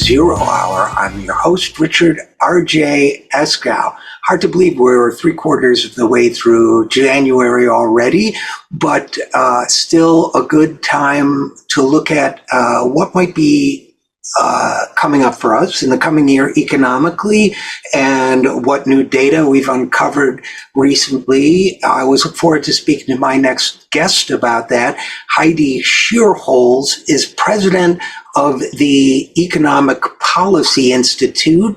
Zero Hour. I'm your host, Richard RJ Eskow. Hard to believe we're 3/4 of the way through January already, but still a good time to look at what might be coming up for us in the coming year economically and what new data we've uncovered recently. I always look forward to speaking to my next guest about that. Heidi Shierholz is president of the Economic Policy Institute,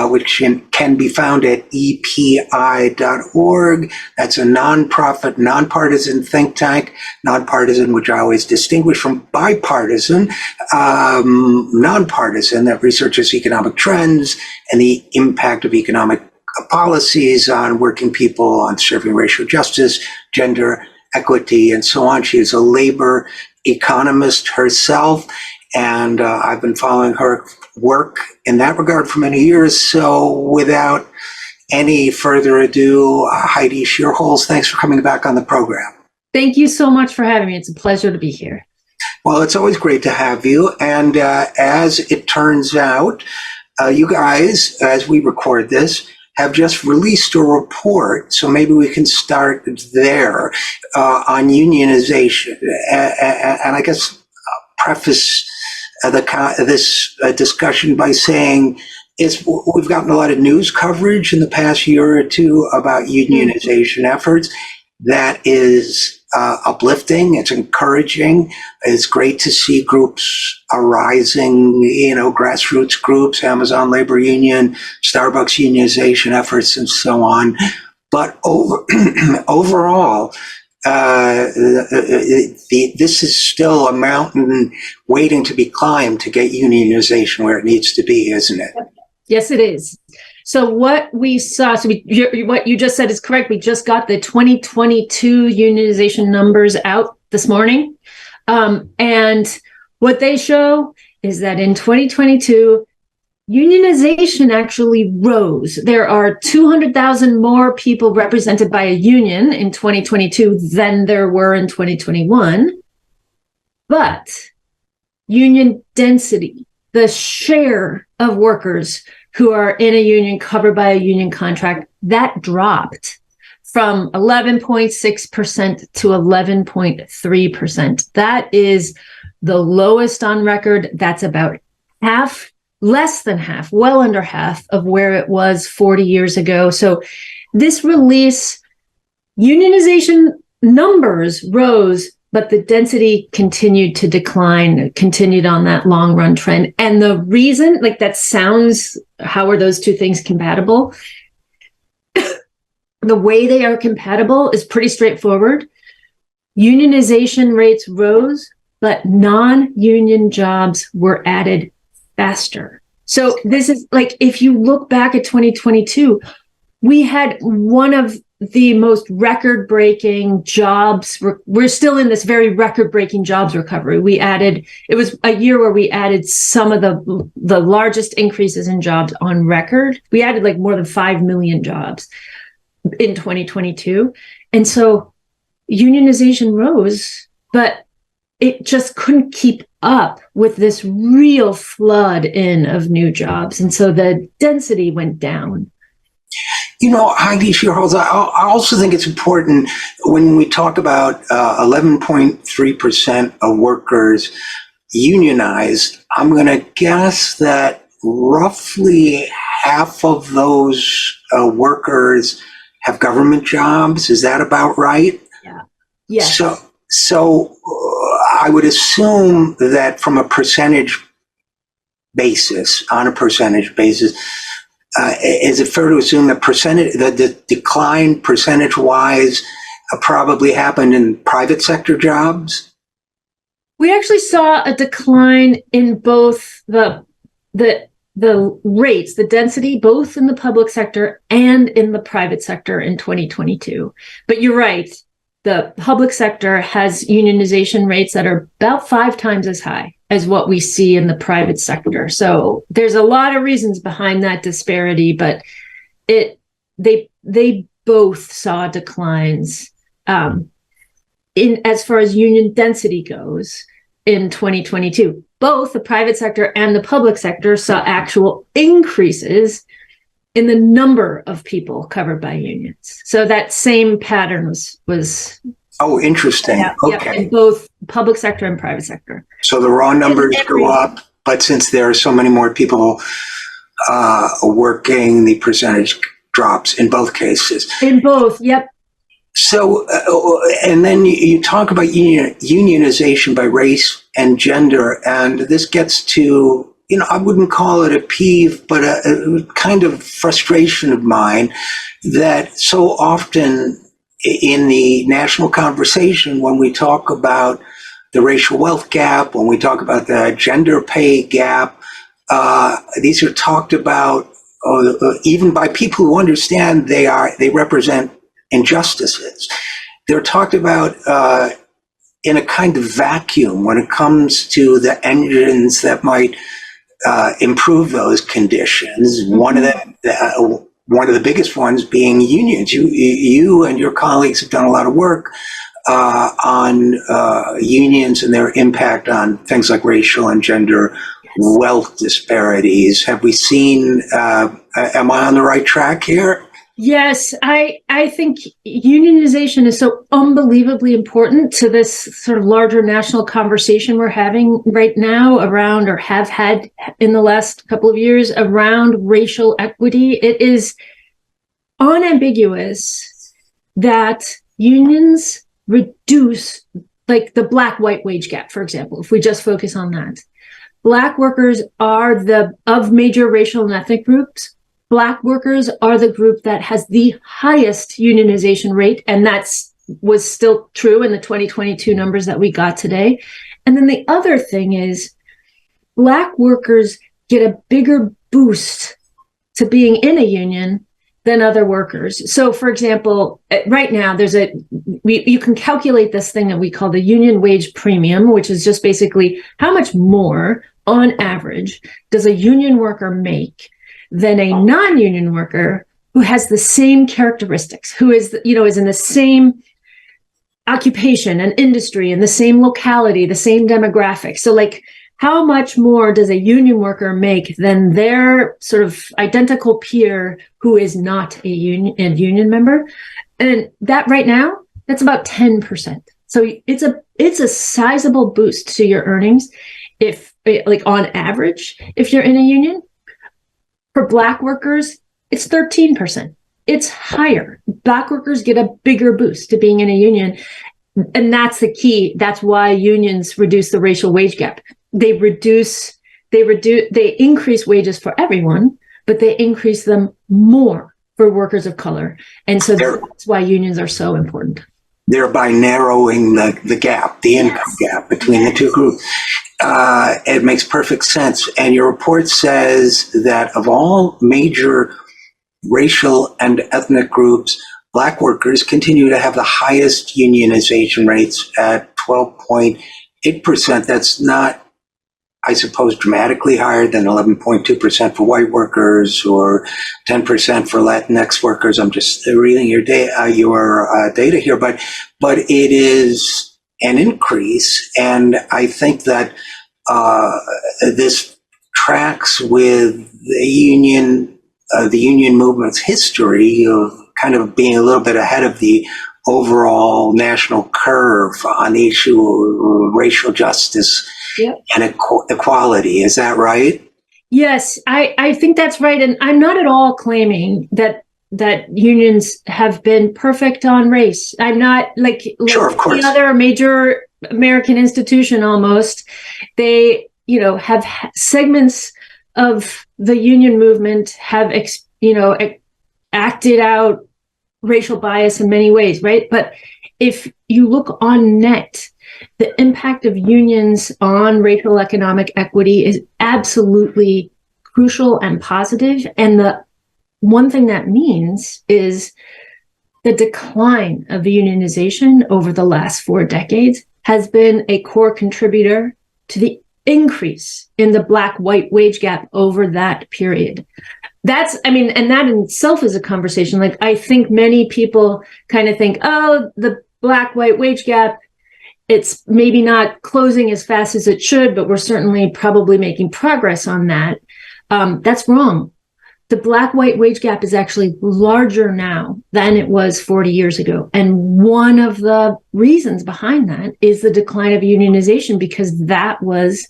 which can be found at epi.org. That's a nonprofit, nonpartisan think tank. Nonpartisan, which I always distinguish from bipartisan, nonpartisan, that researches economic trends and the impact of economic policies on working people, on serving racial justice, gender equity, and so on. She is a labor economist herself, and I've been following her work in that regard for many years. So without any further ado, Heidi Shierholz, thanks for coming back on the program. Thank you so much for having me. It's a pleasure to be here. Well, it's always great to have you. And as it turns out, you guys, as we record this, have just released a report, so maybe we can start there on unionization. And I guess preface this discussion by saying we've gotten a lot of news coverage in the past year or two about unionization efforts. That is uplifting. It's encouraging. It's great to see groups arising, grassroots groups, Amazon Labor Union, Starbucks unionization efforts, and so on. But overall, this is still a mountain waiting to be climbed to get unionization where it needs to be, isn't it? Yes, it is. So what we saw, what you just said is correct. We just got the 2022 unionization numbers out this morning. And what they show is that in 2022, unionization actually rose. There are 200,000 more people represented by a union in 2022 than there were in 2021. But union density, the share of workers who are in a union covered by a union contract, that dropped from 11.6% to 11.3%. That is the lowest on record. That's about half, less than half, well under half of where it was 40 years ago. So this release, unionization numbers rose, but the density continued to decline, continued on that long run trend. And the reason, that sounds, how are those two things compatible? The way they are compatible is pretty straightforward. Unionization rates rose, but non-union jobs were added faster. So this is if you look back at 2022, we had one of the most record-breaking jobs. We're still in this very record-breaking jobs recovery. It was a year where we added some of the largest increases in jobs on record. We added more than 5 million jobs in 2022. And so unionization rose, but it just couldn't keep up with this real flood in of new jobs. And so the density went down. Heidi Shierholz, I also think it's important when we talk about 11.3% of workers unionized. I'm going to guess that roughly half of those workers have government jobs. Is that about right? Yeah. Yes. So I would assume that from a percentage basis, is it fair to assume that the decline percentage-wise probably happened in private sector jobs? We actually saw a decline in both the rates, the density, both in the public sector and in the private sector in 2022. But you're right, the public sector has unionization rates that are about 5 times as high as what we see in the private sector. So there's a lot of reasons behind that disparity, but they both saw declines in as far as union density goes in 2022. both the private sector and the public sector saw actual increases in the number of people covered by unions. So that same pattern was Oh, interesting. Okay. in both public sector and private sector. So the raw numbers go up, but since there are so many more people working, the percentage drops in both cases. In both, yep. So, and then you talk about unionization by race and gender, and this gets to, I wouldn't call it a peeve, but a kind of frustration of mine that so often in the national conversation, when we talk about the racial wealth gap, when we talk about the gender pay gap, these are talked about even by people who understand they represent injustices. They're talked about in a kind of vacuum when it comes to the engines that might improve those conditions. Mm-hmm. One of the biggest ones being unions. You and your colleagues have done a lot of work on unions and their impact on things like racial and gender wealth disparities. Have we seen, am I on the right track here? Yes, I think unionization is so unbelievably important to this sort of larger national conversation we're having right now around, or have had in the last couple of years, around racial equity. It is unambiguous that unions reduce, like the black-white wage gap, for example, if we just focus on that. Black workers are of major racial and ethnic groups, Black workers are the group that has the highest unionization rate, and was still true in the 2022 numbers that we got today. And then the other thing is Black workers get a bigger boost to being in a union than other workers. So, for example, right now you can calculate this thing that we call the union wage premium, which is just basically how much more on average does a union worker make than a non-union worker who has the same characteristics, who is in the same occupation and industry and the same locality, the same demographic. So like, how much more does a union worker make than their sort of identical peer who is not a union member? And that right now, that's about 10%. So it's a sizable boost to your earnings if, like, on average, if you're in a union. For Black workers, it's 13%. It's higher. Black workers get a bigger boost to being in a union. And that's the key. That's why unions reduce the racial wage gap. They increase wages for everyone, but they increase them more for workers of color. And so that's why unions are so important. Thereby narrowing the gap, the income gap between the two groups. It makes perfect sense. And your report says that of all major racial and ethnic groups, Black workers continue to have the highest unionization rates at 12.8%. That's not, I suppose, dramatically higher than 11.2% for white workers or 10% for Latinx workers. I'm just reading your data here, but it is an increase, and I think that this tracks with the union movement's history of kind of being a little bit ahead of the overall national curve on the issue of racial justice and equality. Is that right? Yes, I think that's right. And I'm not at all claiming that unions have been perfect on race. I'm not like of course. Any other major American institution almost. They, have segments of the union movement have, acted out racial bias in many ways, right? But if you look on net, the impact of unions on racial economic equity is absolutely crucial and positive. And the one thing that means is the decline of unionization over the last 4 decades has been a core contributor to the increase in the Black-white wage gap over that period. And that in itself is a conversation. Like, I think many people kind of think, oh, the Black-white wage gap It's maybe not closing as fast as it should, but we're certainly probably making progress on that. That's wrong. The black-white wage gap is actually larger now than it was 40 years ago. And one of the reasons behind that is the decline of unionization, because that was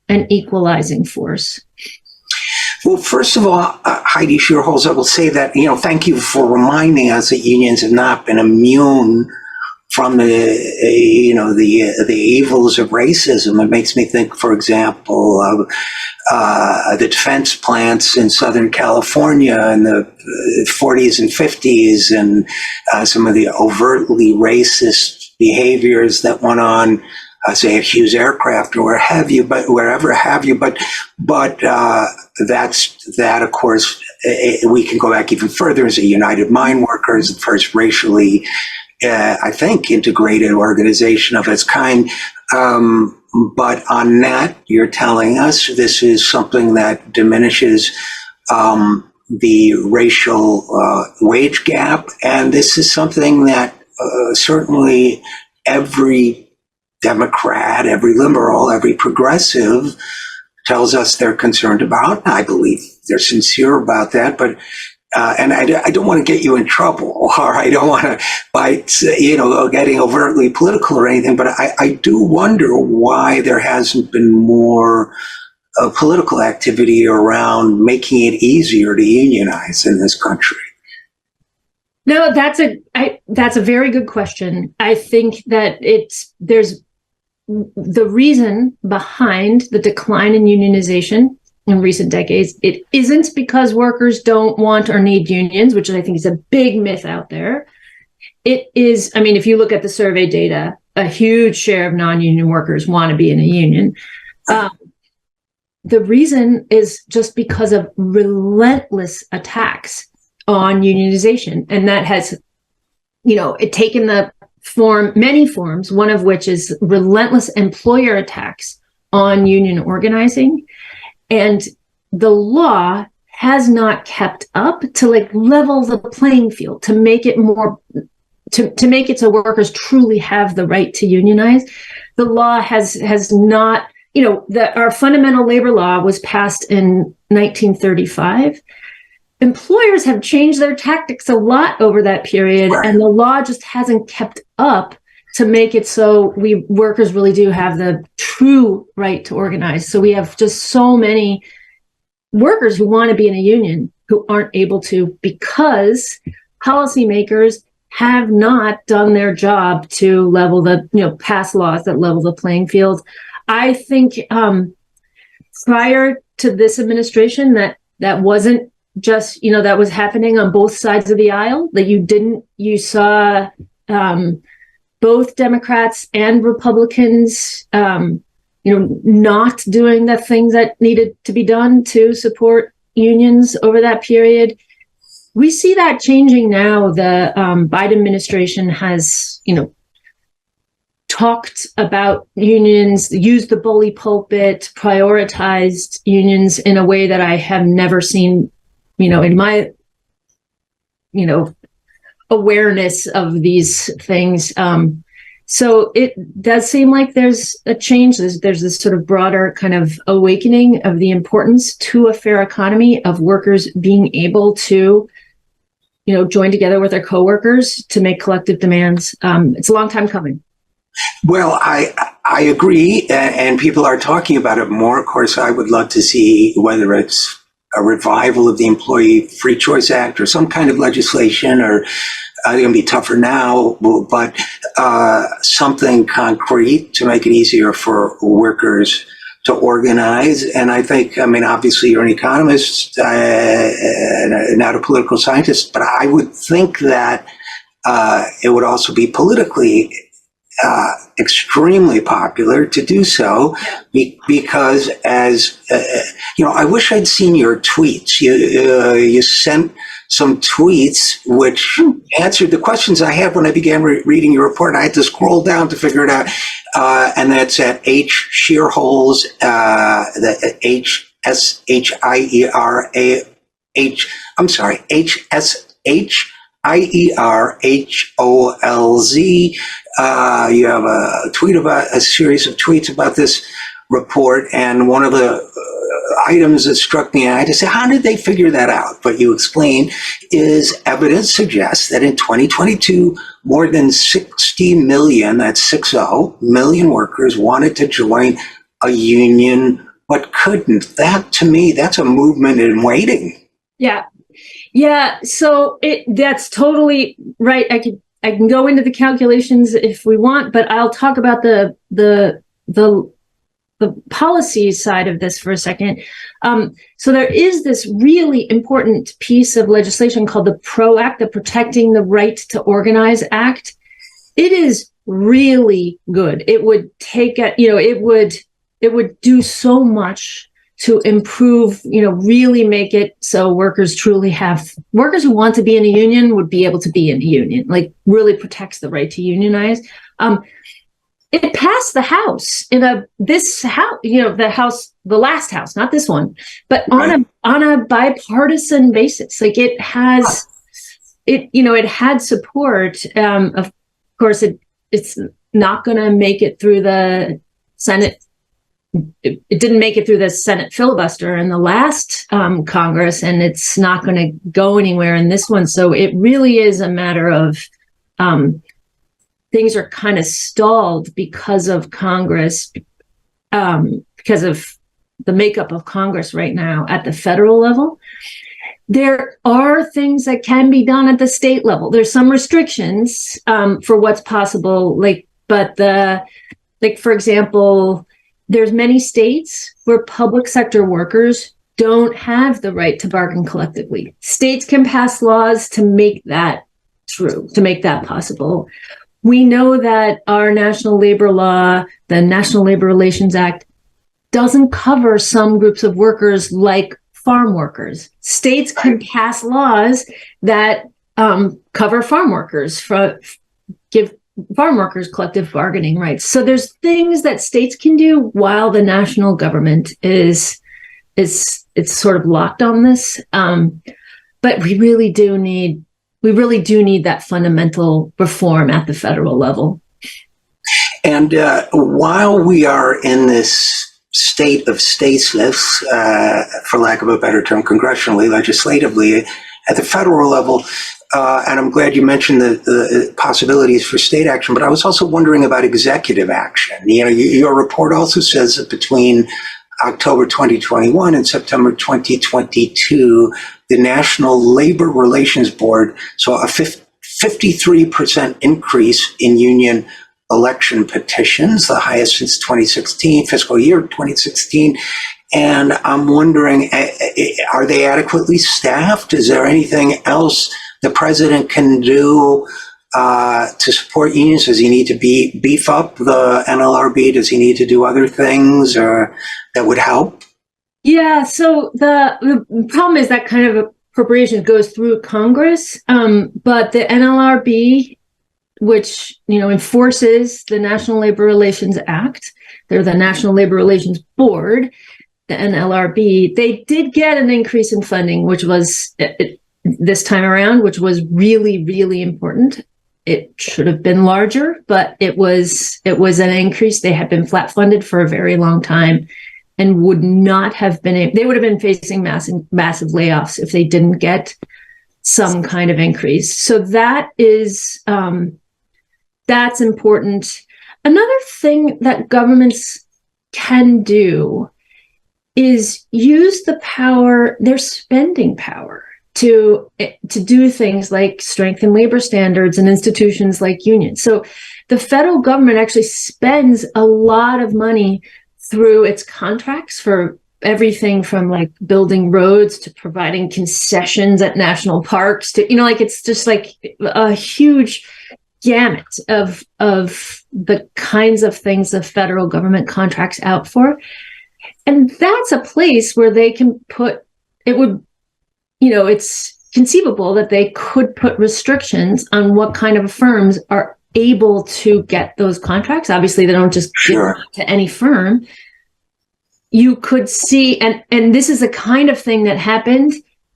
an equalizing force. Well, first of all, Heidi Shierholz, I will say that, thank you for reminding us that unions have not been immune from the evils of racism. It makes me think, for example, of the defense plants in Southern California in the 40s and 50s, and some of the overtly racist behaviors that went on, say at Hughes Aircraft or wherever have you. But that, of course, we can go back even further as a United Mine Workers, the first racially, I think, integrated organization of its kind. But on that, you're telling us this is something that diminishes the racial wage gap, and this is something that certainly every Democrat, every liberal, every progressive tells us they're concerned about. I believe they're sincere about that, but and I don't want to get you in trouble, or I don't want to, by getting overtly political or anything, but I do wonder why there hasn't been more political activity around making it easier to unionize in this country. No, that's a very good question. I think that there's the reason behind the decline in unionization in recent decades. It isn't because workers don't want or need unions, which I think is a big myth out there. It is, if you look at the survey data, a huge share of non-union workers want to be in a union. The reason is just because of relentless attacks on unionization. And that has, taken many forms, one of which is relentless employer attacks on union organizing. And the law has not kept up to level the playing field, to make it more, to make it so workers truly have the right to unionize. The law has not, our fundamental labor law was passed in 1935. Employers have changed their tactics a lot over that period, and the law just hasn't kept up to make it so workers really do have the true right to organize. So we have just so many workers who want to be in a union who aren't able to, because policymakers have not done their job to level pass laws that level the playing field. I think prior to this administration, that wasn't just, that was happening on both sides of the aisle, that you saw both Democrats and Republicans, not doing the things that needed to be done to support unions over that period. We see that changing now. The Biden administration has, talked about unions, used the bully pulpit, prioritized unions in a way that I have never seen, in my, awareness of these things. So it does seem like there's a change. There's this sort of broader kind of awakening of the importance to a fair economy of workers being able to, join together with their coworkers to make collective demands. It's a long time coming. Well, I agree, and people are talking about it more. Of course, I would love to see whether it's a revival of the Employee Free Choice Act or some kind of legislation, or it's going to be tougher now, but something concrete to make it easier for workers to organize. And I think, obviously you're an economist, not a political scientist, but I would think that it would also be politically extremely popular to do so, because as I wish I'd seen your tweets. You sent some tweets which answered the questions I had when I began reading your report. I had to scroll down to figure it out, and that's at H Shierholz, the HSHIERA H. I'm sorry, HSH Hierholz. You have a series of tweets about this report, and one of the items that struck me, and I had to say, how did they figure that out? But you explain, is evidence suggests that in 2022, more than 60 million, that's 60 million workers wanted to join a union but couldn't. That, to me, that's a movement in waiting. Yeah. Yeah. So that's totally right. I can go into the calculations if we want, but I'll talk about the policy side of this for a second. So there is this really important piece of legislation called the PRO Act, the Protecting the Right to Organize Act. It is really good. It would take it would do so much to improve, really make it so workers who want to be in a union would be able to be in a union, like really protects the right to unionize. It passed the House the last House, not this one, but on a bipartisan basis. Like it had support. Of course, it's not going to make it through the Senate. It didn't make it through the Senate filibuster in the last Congress, and it's not going to go anywhere in this one. So it really is a matter of things are kind of stalled because of Congress, because of the makeup of Congress right now at the federal level. There are things that can be done at the state level. There's some restrictions for what's possible, for example, there's many states where public sector workers don't have the right to bargain collectively. States can pass laws to make that true, to make that possible. We know that our national labor law, the National Labor Relations Act, doesn't cover some groups of workers like farm workers. States can pass laws that cover farm workers, give farm workers collective bargaining rights. So there's things that states can do while the national government is sort of locked on this. But we really do need that fundamental reform at the federal level. And while we are in this state of stasis, for lack of a better term, congressionally, legislatively, at the federal level, and I'm glad you mentioned the possibilities for state action, but I was also wondering about executive action. Your report also says that between October 2021 and September 2022, the National Labor Relations Board saw a 53% increase in union election petitions, the highest since 2016, fiscal year 2016. And I'm wondering, are they adequately staffed? Is there anything else the president can do to support unions? Does he need to beef up the NLRB? Does he need to do other things that would help? Yeah, so the problem is that kind of appropriation goes through Congress, but the NLRB, which enforces the National Labor Relations Act, they're the National Labor Relations Board, the NLRB, they did get an increase in funding, which was this time around, which was really, really important. It should have been larger, but it was an increase. They had been flat funded for a very long time and would not have been, they would have been facing massive layoffs if they didn't get some kind of increase. So that is, that's important. Another thing that governments can do is use the power, their spending power, to do things like strengthen labor standards and institutions like unions. So the federal government actually spends a lot of money through its contracts for everything from like building roads to providing concessions at national parks to, it's just like a huge gamut of the kinds of things the federal government contracts out for. And that's a place where they can put, it's conceivable that they could put restrictions on what kind of firms are able to get those contracts. Obviously, they don't just give them to any firm. You could see, and this is the kind of thing that happened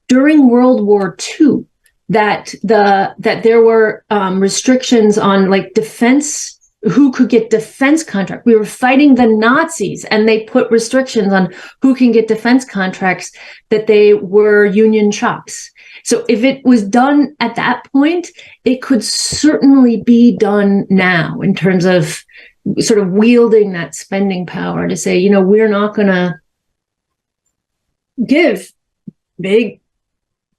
during World War II, that there were restrictions on like defense, who could get defense contract. We were fighting the Nazis, and they put restrictions on who can get defense contracts, that they were union shops. So if it was done at that point, it could certainly be done now in terms of sort of wielding that spending power to say, we're not going to give big,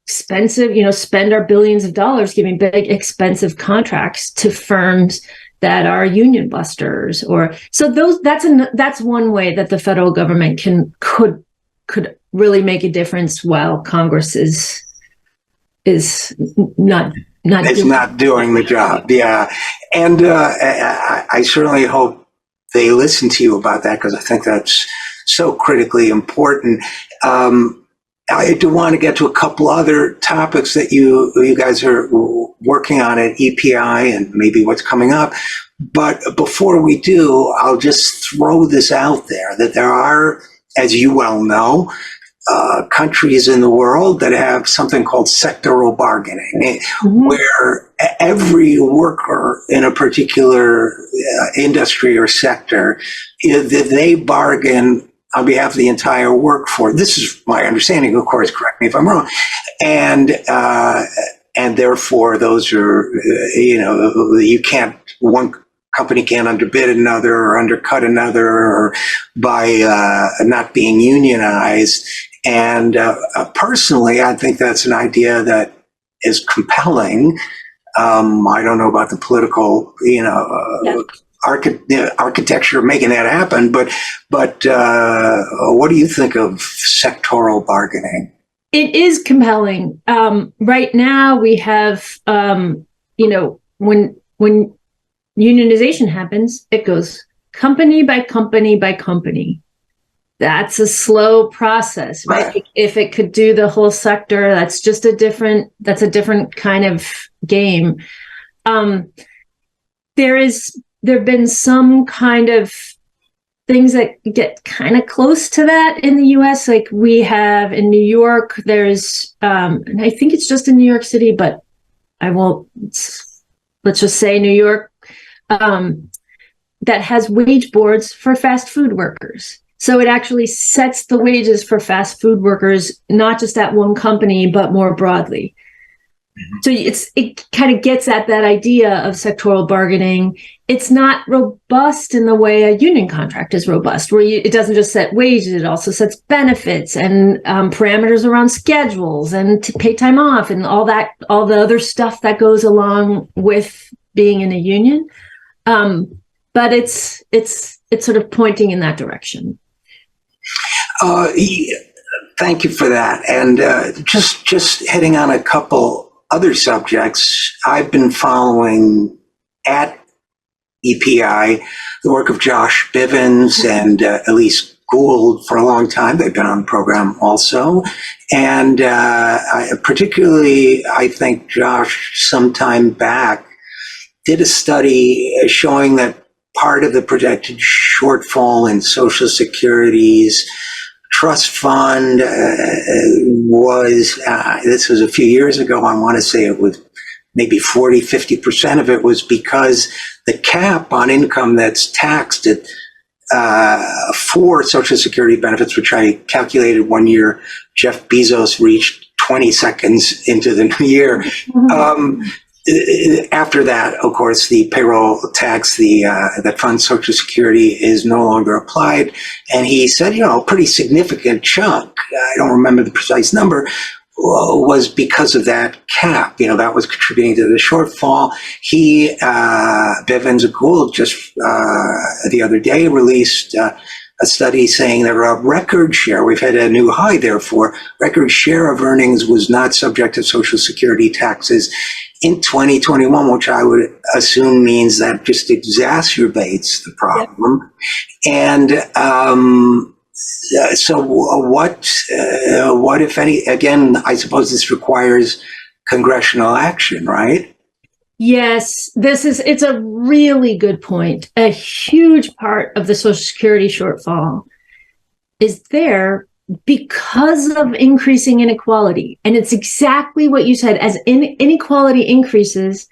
expensive, spend our billions of dollars giving big, expensive contracts to firms that are union busters. That's one way that the federal government could really make a difference while Congress is not doing the job. Yeah. And I certainly hope they listen to you about that, because I think that's so critically important. I do want to get to a couple other topics that you guys are working on at EPI and maybe what's coming up. But before we do, I'll just throw this out there that there are, as you well know, countries in the world that have something called sectoral bargaining, where every worker in a particular industry or sector, they bargain on behalf of the entire workforce. This is my understanding, of course, correct me if I'm wrong. And therefore those are, one company can't underbid another or undercut another, or by not being unionized. And personally, I think that's an idea that is compelling. I don't know about the political, architecture of making that happen, but what do you think of sectoral bargaining? It is compelling. Right now, we have, when unionization happens, it goes company by company by company. That's a slow process, right? If it could do the whole sector, that's a different kind of game. There've been some kind of things that get kind of close to that in the US. Like we have in New York, there's, and I think it's just in New York City, but let's just say New York, that has wage boards for fast food workers. So it actually sets the wages for fast food workers, not just at one company, but more broadly. So it kind of gets at that idea of sectoral bargaining. It's not robust in the way a union contract is robust, where it doesn't just set wages, it also sets benefits and parameters around schedules and to pay time off and all the other stuff that goes along with being in a union. But it's sort of pointing in that direction. Thank you for that. And just hitting on a couple other subjects, I've been following at EPI the work of Josh Bivens and Elise Gould for a long time. They've been on the program also. And particularly, I think Josh, some time back, did a study showing that part of the projected shortfall in Social Security's trust fund was, this was a few years ago, I want to say it was maybe 50% of it was because the cap on income that's taxed at, for Social Security benefits, which I calculated one year, Jeff Bezos reached 20 seconds into the new year. After that, of course, the payroll tax, that funds Social Security is no longer applied. And he said, a pretty significant chunk, I don't remember the precise number, was because of that cap. That was contributing to the shortfall. He, Bivens and Gould, just the other day released a study saying that a record share, we've had a new high therefore, record share of earnings was not subject to Social Security taxes in 2021, which I would assume means that just exacerbates the problem. Yep. And so what if any, again, I suppose this requires congressional action, right? Yes, it's a really good point. A huge part of the Social Security shortfall is there because of increasing inequality, and it's exactly what you said, as inequality increases,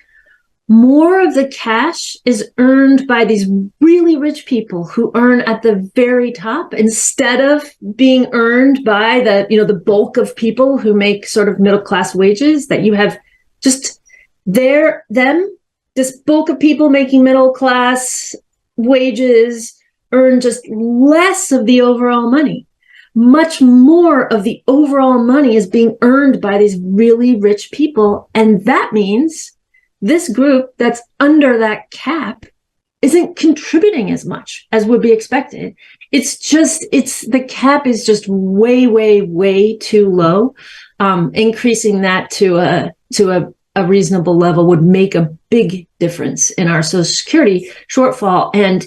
more of the cash is earned by these really rich people who earn at the very top instead of being earned by the bulk of people who make sort of middle class wages. That you have just this bulk of people making middle class wages earn just less of the overall money. Much more of the overall money is being earned by these really rich people, and that means this group that's under that cap isn't contributing as much as would be expected. The cap is just way, way, way too low. Increasing that to a reasonable level would make a big difference in our Social Security shortfall. And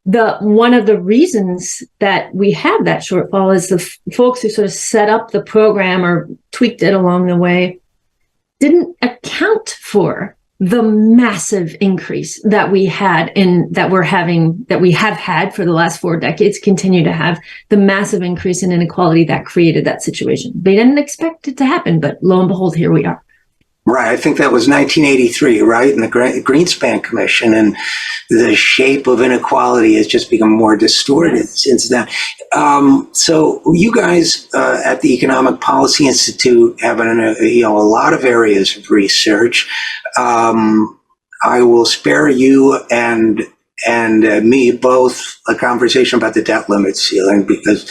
one of the reasons that we have that shortfall is the folks who sort of set up the program or tweaked it along the way didn't account for the massive increase that we have had for the last 4 decades, continue to have the massive increase in inequality that created that situation. They didn't expect it to happen, but lo and behold, here we are. Right. I think that was 1983, right? And the Greenspan Commission, and the shape of inequality has just become more distorted since then. So you guys at the Economic Policy Institute have a lot of areas of research. I will spare you and me both a conversation about the debt limit ceiling, because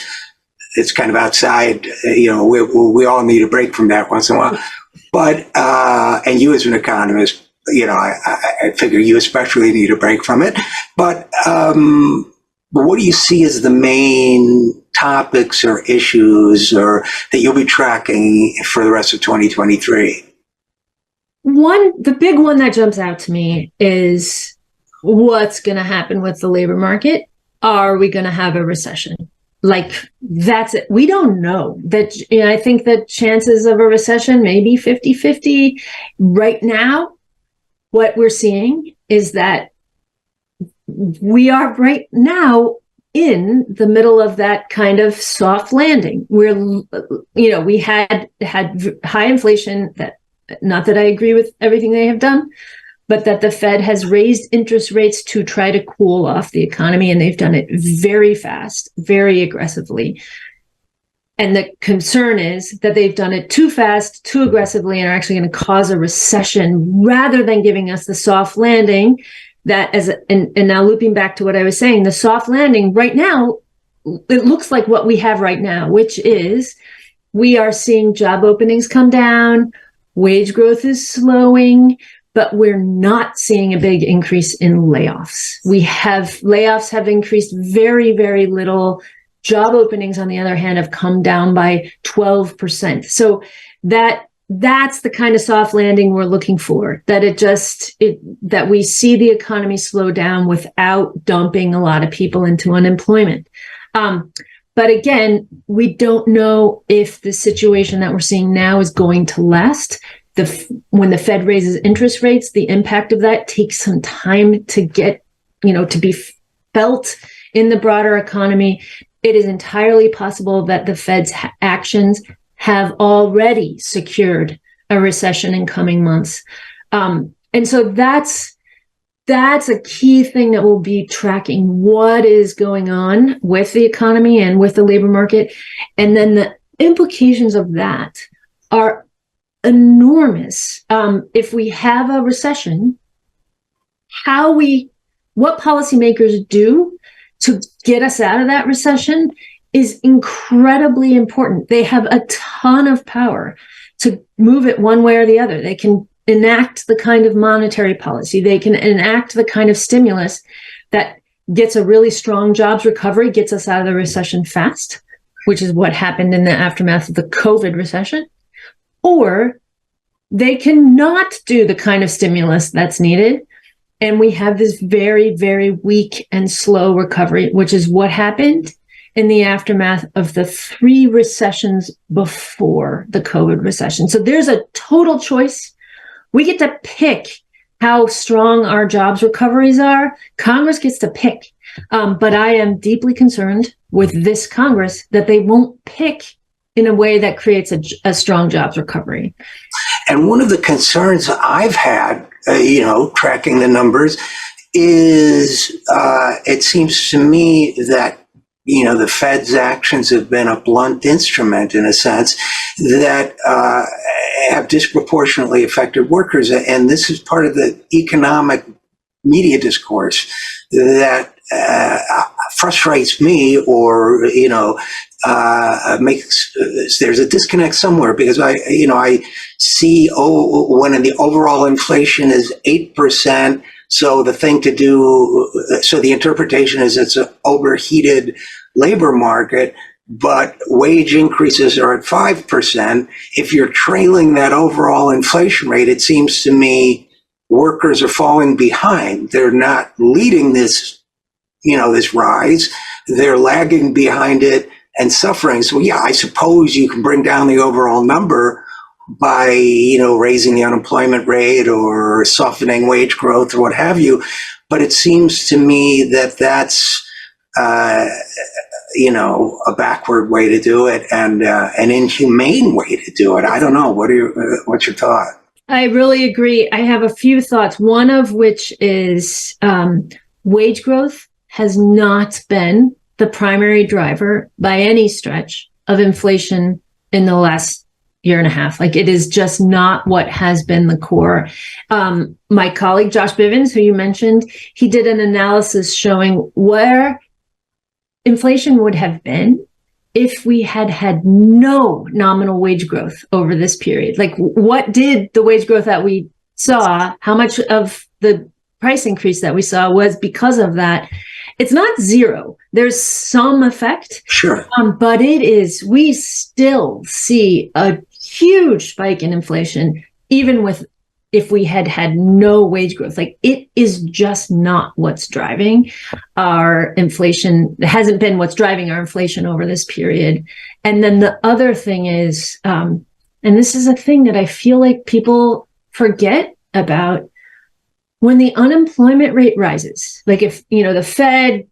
it's kind of outside. We all need a break from that once in a while. But and you as an economist, I figure you especially need a break from it. But what do you see as the main topics or issues or that you'll be tracking for the rest of 2023? The big one that jumps out to me is what's going to happen with the labor market. Are we going to have a recession? That's it. We don't know. I think the chances of a recession may be 50-50. Right now, what we're seeing is that we are right now in the middle of that kind of soft landing where, we had high inflation. That, not that I agree with everything they have done, but that the Fed has raised interest rates to try to cool off the economy, and they've done it very fast, very aggressively. And the concern is that they've done it too fast, too aggressively, and are actually going to cause a recession rather than giving us the soft landing and now looping back to what I was saying, the soft landing right now, it looks like what we have right now, which is we are seeing job openings come down, wage growth is slowing, but we're not seeing a big increase in layoffs. Layoffs have increased very, very little. Job openings, on the other hand, have come down by 12%. So that's the kind of soft landing we're looking for, that we see the economy slow down without dumping a lot of people into unemployment. But again, we don't know if the situation that we're seeing now is going to last. When the Fed raises interest rates, the impact of that takes some time to get, to be felt in the broader economy. It is entirely possible that the Fed's actions have already secured a recession in coming months. And so that's a key thing that we'll be tracking, what is going on with the economy and with the labor market. And then the implications of that are enormous. If we have a recession, what policymakers do to get us out of that recession is incredibly important. They have a ton of power to move it one way or the other. They can enact the kind of monetary policy. They can enact the kind of stimulus that gets a really strong jobs recovery, gets us out of the recession fast, which is what happened in the aftermath of the COVID recession. Or they cannot do the kind of stimulus that's needed. And we have this very, very weak and slow recovery, which is what happened in the aftermath of the 3 recessions before the COVID recession. So there's a total choice. We get to pick how strong our jobs recoveries are. Congress gets to pick. But I am deeply concerned with this Congress that they won't pick in a way that creates a strong jobs recovery. And one of the concerns I've had, tracking the numbers, is it seems to me that the Fed's actions have been a blunt instrument, in a sense, that have disproportionately affected workers. And this is part of the economic media discourse that frustrates me, or makes there's a disconnect somewhere, because I see when the overall inflation is 8%. So the thing to do, so the interpretation is it's an overheated labor market, but wage increases are at 5%. If you're trailing that overall inflation rate, it seems to me workers are falling behind. They're not leading this, this rise. They're lagging behind it and suffering. So yeah, I suppose you can bring down the overall number by, raising the unemployment rate or softening wage growth or what have you. But it seems to me that that's, a backward way to do it, and an inhumane way to do it. I don't know. What's your thought? I really agree. I have a few thoughts, one of which is wage growth has not been the primary driver by any stretch of inflation in the last year and a half. Like, it is just not what has been the core. My colleague, Josh Bivens, who you mentioned, he did an analysis showing where inflation would have been if we had had no nominal wage growth over this period. Like, what did the wage growth that we saw, how much of the price increase that we saw was because of that? It's not zero. There's some effect. Sure. But we still see a huge spike in inflation, even if we had had no wage growth. Like, it is just not what's driving our inflation. It hasn't been what's driving our inflation over this period. And then the other thing is, and this is a thing that I feel like people forget about, when the unemployment rate rises, like if, the Fed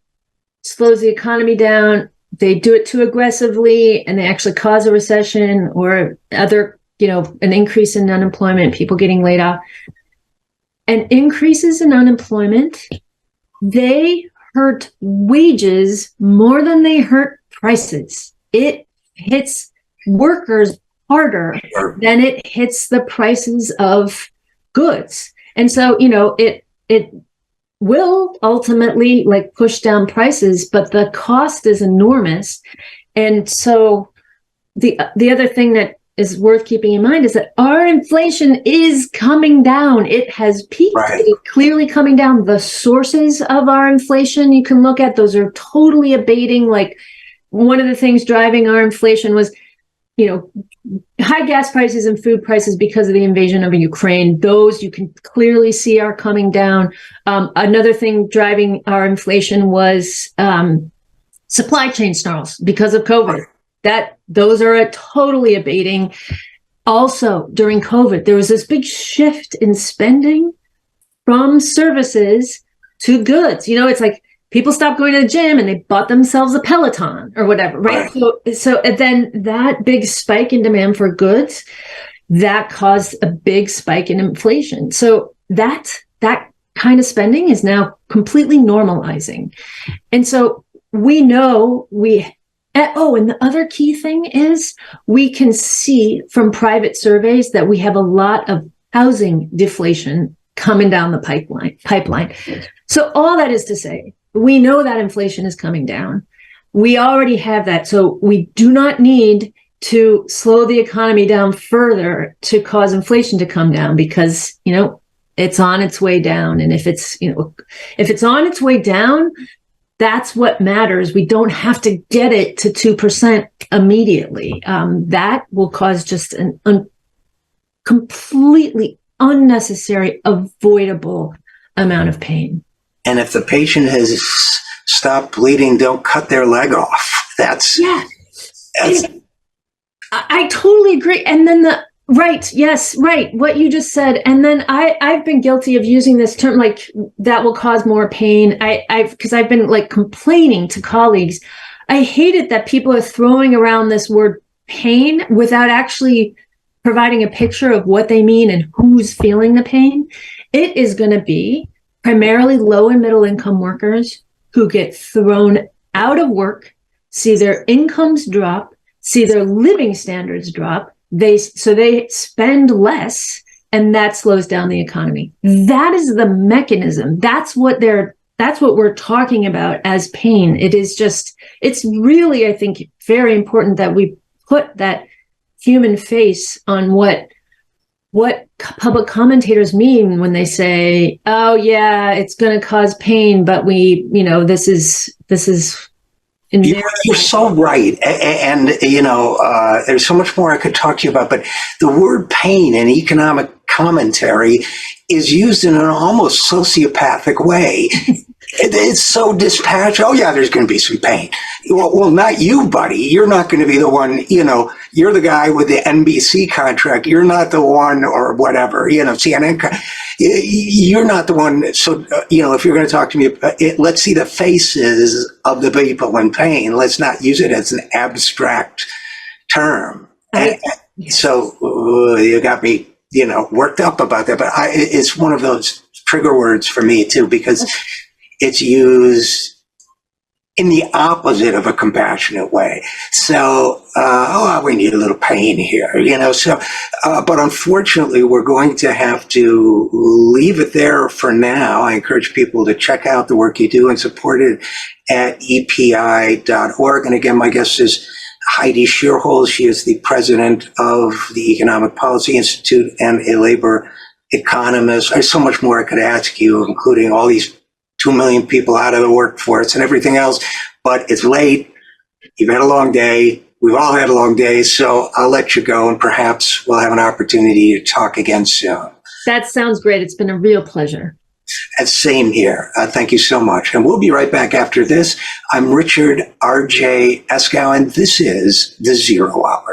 slows the economy down, they do it too aggressively and they actually cause a recession or other, an increase in unemployment, people getting laid off. And increases in unemployment, they hurt wages more than they hurt prices. It hits workers harder than it hits the prices of goods. And so, it will ultimately push down prices, but the cost is enormous. And so the other thing that is worth keeping in mind is that our inflation is coming down. It has peaked. Right. It's clearly coming down. The sources of our inflation you can look at, those are totally abating. Like, one of the things driving our inflation was, high gas prices and food prices because of the invasion of Ukraine. Those you can clearly see are coming down. Another thing driving our inflation was supply chain snarls because of COVID. Those are totally abating. Also, during COVID, there was this big shift in spending from services to goods. It's like people stopped going to the gym and they bought themselves a Peloton or whatever, right? So then that big spike in demand for goods, that caused a big spike in inflation. So that kind of spending is now completely normalizing. And so we know and the other key thing is we can see from private surveys that we have a lot of housing deflation coming down the pipeline. So all that is to say, we know that inflation is coming down. We already have that. So we do not need to slow the economy down further to cause inflation to come down, because, it's on its way down. And if it's on its way down, that's what matters. We don't have to get it to 2% immediately. That will cause just an completely unnecessary, avoidable amount of pain. And if the patient has stopped bleeding, don't cut their leg off. I totally agree. And then Right. Yes. Right. What you just said. And then I've been guilty of using this term, like that will cause more pain. Because I've been like complaining to colleagues. I hate it that people are throwing around this word pain without actually providing a picture of what they mean and who's feeling the pain. It is going to be primarily low and middle income workers who get thrown out of work, see their incomes drop, see their living standards drop. They spend less, and that slows down the economy. That is the mechanism. That's what we're talking about as pain. It's really, I think, very important that we put that human face on what public commentators mean when they say, "Oh yeah, it's going to cause pain, but this is." You're so right. And there's so much more I could talk to you about, but the word pain in economic commentary is used in an almost sociopathic way. It's so dispassionate. Oh yeah, there's going to be some pain. Well, not you, buddy. You're not going to be the one, you're the guy with the NBC contract. You're not the one, or whatever, CNN. You're not the one. So, if you're going to talk to me, let's see the faces of the people in pain. Let's not use it as an abstract term. So you got me, worked up about that. But it's one of those trigger words for me too, because it's used in the opposite of a compassionate way. So, we need a little pain here, but unfortunately, we're going to have to leave it there for now. I encourage people to check out the work you do and support it at epi.org. And again, my guest is Heidi Shierholz. She is the president of the Economic Policy Institute and a labor economist. There's so much more I could ask you, including all these 2 million people out of the workforce and everything else, but it's late. You've had a long day. We've all had a long day, so I'll let you go, and perhaps we'll have an opportunity to talk again soon. That sounds great. It's been a real pleasure. And same here. Thank you so much. And we'll be right back after this. I'm Richard RJ Eskow, and this is The Zero Hour.